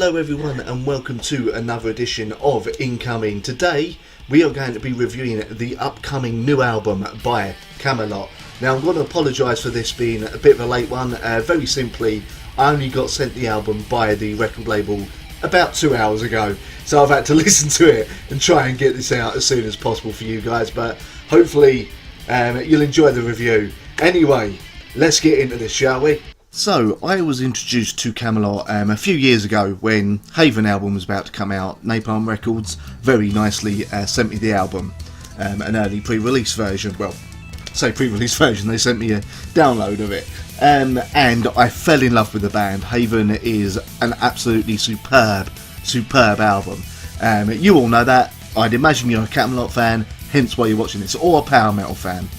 Hello everyone and welcome to another edition of Incoming. Today we are going to be reviewing the upcoming new album by Kamelot. Now I'm going to apologise for this being a bit of a late one. Very simply, I only got sent the album by the record label about 2 hours ago, so I've had to listen to it and try and get this out as soon as possible for you guys, but hopefully you'll enjoy the review. Anyway, let's get into this, shall we? So, I was introduced to Kamelot a few years ago when Haven album was about to come out. Napalm Records very nicely sent me the album, an early pre-release version. Well, say pre-release version, they sent me a download of it. And I fell in love with the band. Haven is an absolutely superb album. You all know that. I'd imagine you're a Kamelot fan, hence why you're watching this, or a power metal fan.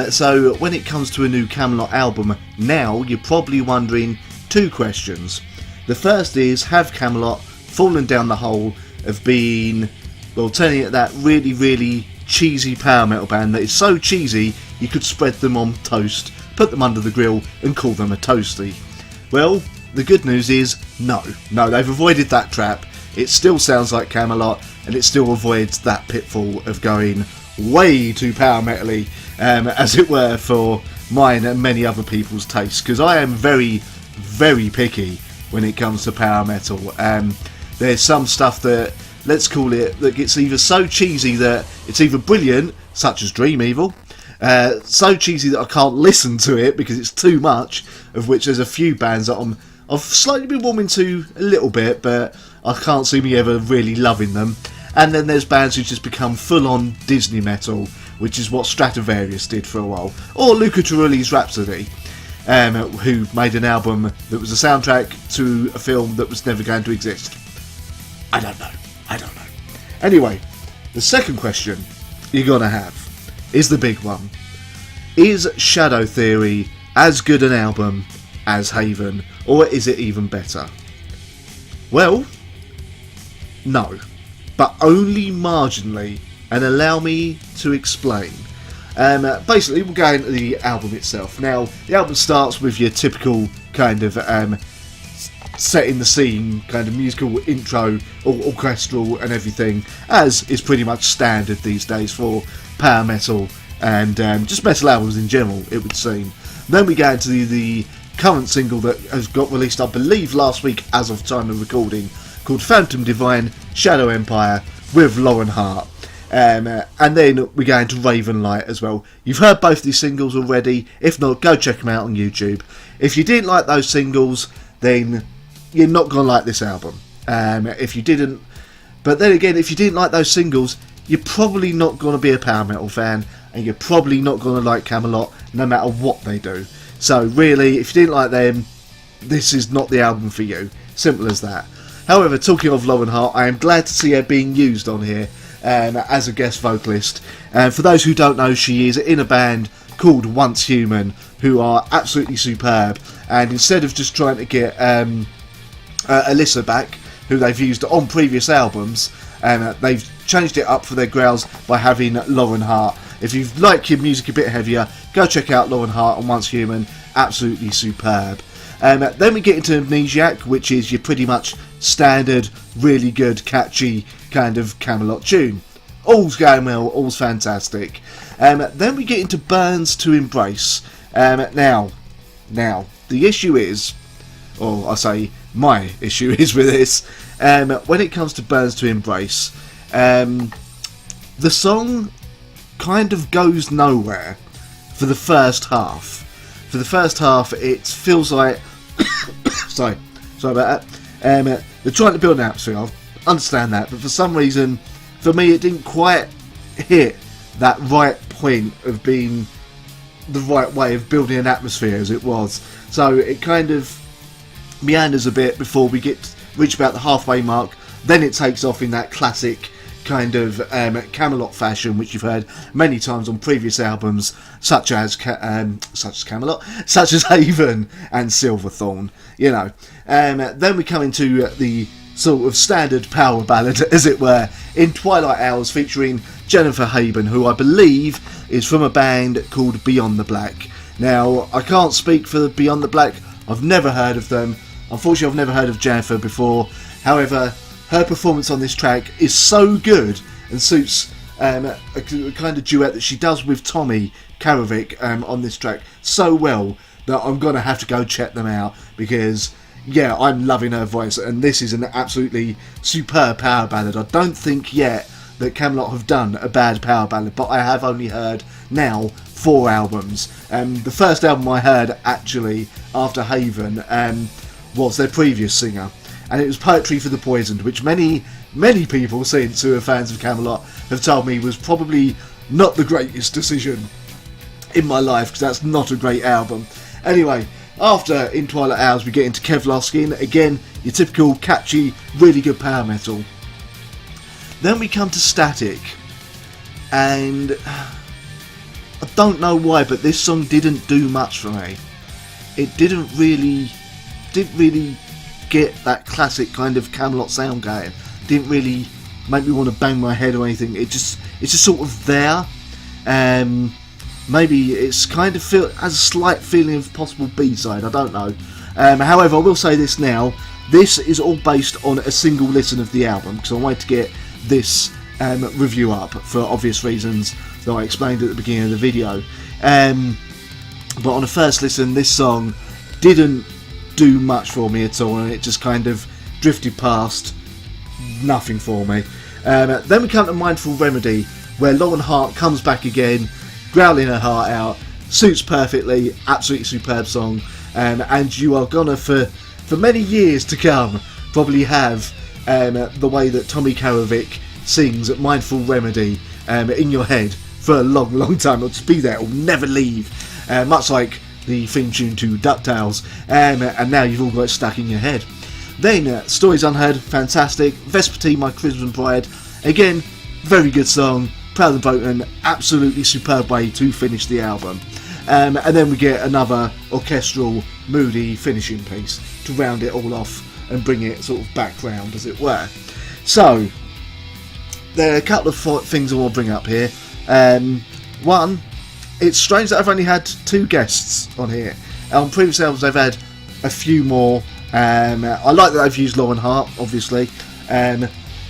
So when it comes to a new Kamelot album now, you're probably wondering two questions. The first is, have Kamelot fallen down the hole of being, well, turning it that really cheesy power metal band that is so cheesy you could spread them on toast, put them under the grill and call them a toasty? Well, the good news is no, they've avoided that trap. It still sounds like Kamelot and it still avoids that pitfall of going way too power metally, as it were, for mine and many other people's tastes, because I am very picky when it comes to power metal. There's some stuff that, let's call it, that gets either so cheesy that it's either brilliant, such as Dream Evil, so cheesy that I can't listen to it because it's too much, of which there's a few bands that I've slightly been warming to a little bit, but I can't see me ever really loving them. And then there's bands who just become full-on Disney metal, which is what Stratovarius did for a while. Or Luca Turilli's Rhapsody, who made an album that was a soundtrack to a film that was never going to exist. I don't know. Anyway, the second question you're going to have is the big one. Is Shadow Theory as good an album as Haven, or is it even better? Well, no. But only marginally, and allow me to explain. Basically, we'll go into the album itself. Now, the album starts with your typical kind of setting the scene, kind of musical intro, orchestral and everything, as is pretty much standard these days for power metal and just metal albums in general, it would seem. Then we go into the current single that has got released, I believe, last week as of time of recording, called Phantom Divine Shadow Empire with Lauren Hart. And then we go into Raven Light as well. You've heard both these singles already. If not, go check them out on YouTube. If you didn't like those singles, then you're not going to like this album. If you didn't, but then again, if you didn't like those singles, you're probably not going to be a power metal fan, and you're probably not going to like Kamelot no matter what they do. So really, if you didn't like them, this is not the album for you. Simple as that. However, talking of Lauren Hart, I am glad to see her being used on here as a guest vocalist. For those who don't know, she is in a band called Once Human, who are absolutely superb. And instead of just trying to get Alyssa back, who they've used on previous albums, they've changed it up for their growls by having Lauren Hart. If you like your music a bit heavier, go check out Lauren Hart on Once Human. Absolutely superb. Then we get into Amnesiac, which is your pretty much standard, really good, catchy kind of Kamelot tune. All's going well, all's fantastic. Then we get into Burns to Embrace. Now, the issue is, or I say my issue is with this, when it comes to Burns to Embrace, the song kind of goes nowhere for the first half. For the first half, it feels like sorry about that. They're trying to build an atmosphere. I understand that, but for some reason, for me, it didn't quite hit that right point of being the right way of building an atmosphere as it was. So it kind of meanders a bit before we reach about the halfway mark. Then it takes off in that classic kind of Kamelot fashion, which you've heard many times on previous albums, such as Kamelot, such as Haven and Silverthorn. You know. Then we come into the sort of standard power ballad, as it were, in Twilight Hours, featuring Jennifer Haben, who I believe is from a band called Beyond the Black. Now, I can't speak for Beyond the Black. I've never heard of them. Unfortunately, I've never heard of Jennifer before. However, her performance on this track is so good and suits a kind of duet that she does with Tommy Karovic on this track so well that I'm going to have to go check them out, because yeah, I'm loving her voice, and this is an absolutely superb power ballad. I don't think yet that Kamelot have done a bad power ballad, but I have only heard now 4 albums. The first album I heard actually after Haven was their previous singer, and it was Poetry for the Poisoned, which many people since who are fans of Kamelot have told me was probably not the greatest decision in my life, because that's not a great album. Anyway, after In Twilight Hours we get into Kevlar Skin, again your typical catchy, really good power metal. Then we come to Static, and I don't know why, but this song didn't do much for me. It didn't really get that classic kind of Kamelot sound going. Didn't really make me want to bang my head or anything. It's just sort of there. Maybe it's kind of has a slight feeling of possible B-side, I don't know. However, I will say this now, this is all based on a single listen of the album, because I wanted to get this review up for obvious reasons that I explained at the beginning of the video. But on a first listen, this song didn't do much for me at all, and it just kind of drifted past, nothing for me. Then we come to Mindful Remedy, where Lauren Hart comes back again, growling her heart out, suits perfectly, absolutely superb song, and you are gonna for many years to come probably have the way that Tommy Karovic sings at Mindful Remedy in your head for a long time. It'll just be there, it'll never leave, much like the theme tune to DuckTales, and now you've all got it stuck in your head. Then Stories Unheard, fantastic. Vespertine, My Crimson Bride, again, very good song. Proud and Broken, absolutely superb way to finish the album. And then we get another orchestral, moody finishing piece to round it all off and bring it sort of back round, as it were. So, there are a couple of things I want to bring up here. One, it's strange that I've only had 2 guests on here. On previous albums I've had a few more. I like that I've used Lauren Hart, obviously.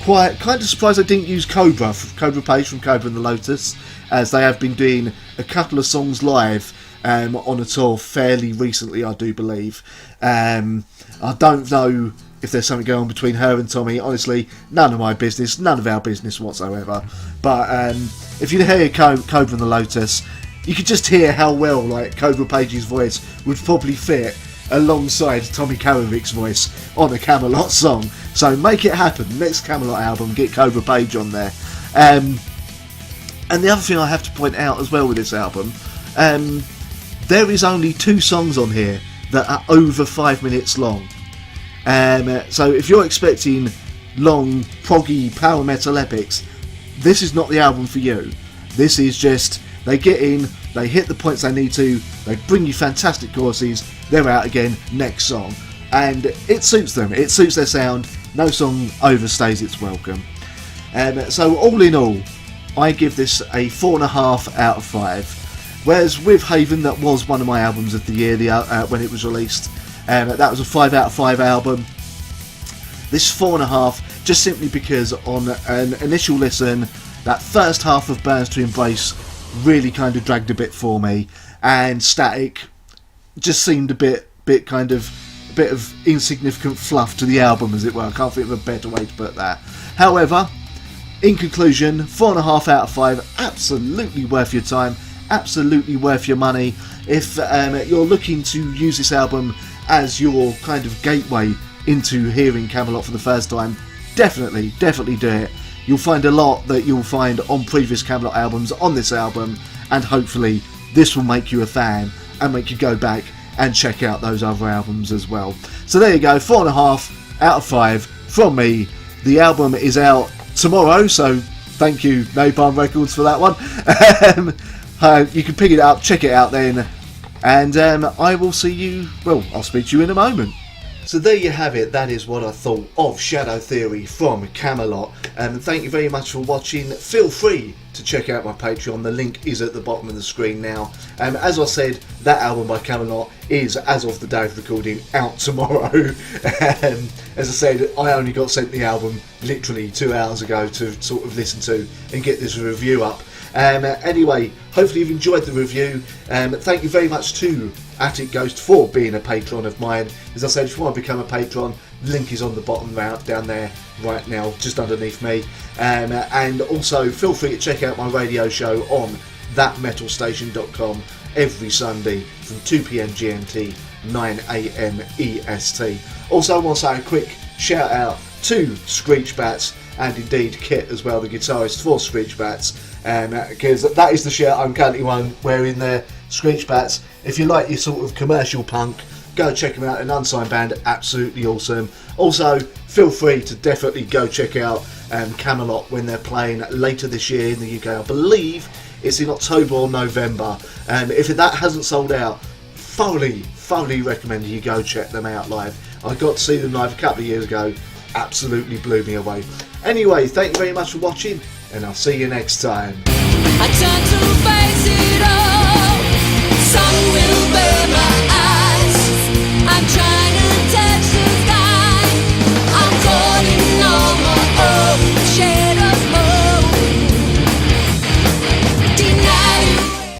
Quite kind of surprised I didn't use Cobra Page from Cobra and the Lotus, as they have been doing a couple of songs live on a tour fairly recently, I do believe. I don't know if there's something going on between her and Tommy. Honestly, none of my business, none of our business whatsoever. But if you hear Cobra and the Lotus, you could just hear how well like Cobra Page's voice would probably fit alongside Tommy Karovic's voice on a Kamelot song. So make it happen. Next Kamelot album, get Cobra Page on there. And the other thing I have to point out as well with this album, there is only 2 songs on here that are over 5 minutes long. So if you're expecting long, proggy power metal epics, this is not the album for you. This is just, they get in, they hit the points they need to, they bring you fantastic choruses, they're out again, next song. And it suits them, it suits their sound, no song overstays its welcome. So all in all, I give this a 4.5 out of 5. Whereas with Haven, that was one of my albums of the year when it was released, that was a 5 out of 5 album. This 4.5, just simply because on an initial listen, that first half of Burns to Embrace really kind of dragged a bit for me, and Static just seemed a bit of insignificant fluff to the album, as it were. I can't think of a better way to put that. However, in conclusion, 4.5 out of 5, absolutely worth your time, absolutely worth your money. If you're looking to use this album as your kind of gateway into hearing Kamelot for the first time, definitely do it. You'll find a lot that you'll find on previous Kamelot albums on this album, and hopefully this will make you a fan and make you go back and check out those other albums as well. So there you go, 4.5 out of 5 from me. The album is out tomorrow, so thank you Napalm Records for that one. You can pick it up, check it out then, and I will see you, well, I'll speak to you in a moment. So there you have it, that is what I thought of Shadow Theory from Kamelot. Thank you very much for watching. Feel free to check out my Patreon. The link is at the bottom of the screen now. As I said, that album by Kamelot is, as of the day of recording, out tomorrow. As I said, I only got sent the album literally 2 hours ago to sort of listen to and get this review up. Anyway, hopefully you've enjoyed the review. Thank you very much to Attic Ghost for being a patron of mine. As I said, if you want to become a patron, link is on the bottom down there right now, just underneath me. And also feel free to check out my radio show on thatmetalstation.com every Sunday from 2 PM GMT, 9 AM EST. Also, I want to say a quick shout out to Screech Bats and indeed Kit as well, the guitarist for Screech Bats, because that is the shirt I'm currently wearing there, Screech Bats. If you like your sort of commercial punk, go check them out, an unsigned band, absolutely awesome. Also, feel free to definitely go check out Kamelot when they're playing later this year in the UK. I believe it's in October or November. If that hasn't sold out, thoroughly recommend you go check them out live. I got to see them live a couple of years ago, absolutely blew me away. Anyway, thank you very much for watching, and I'll see you next time. I turn to face it all. Sun will burn.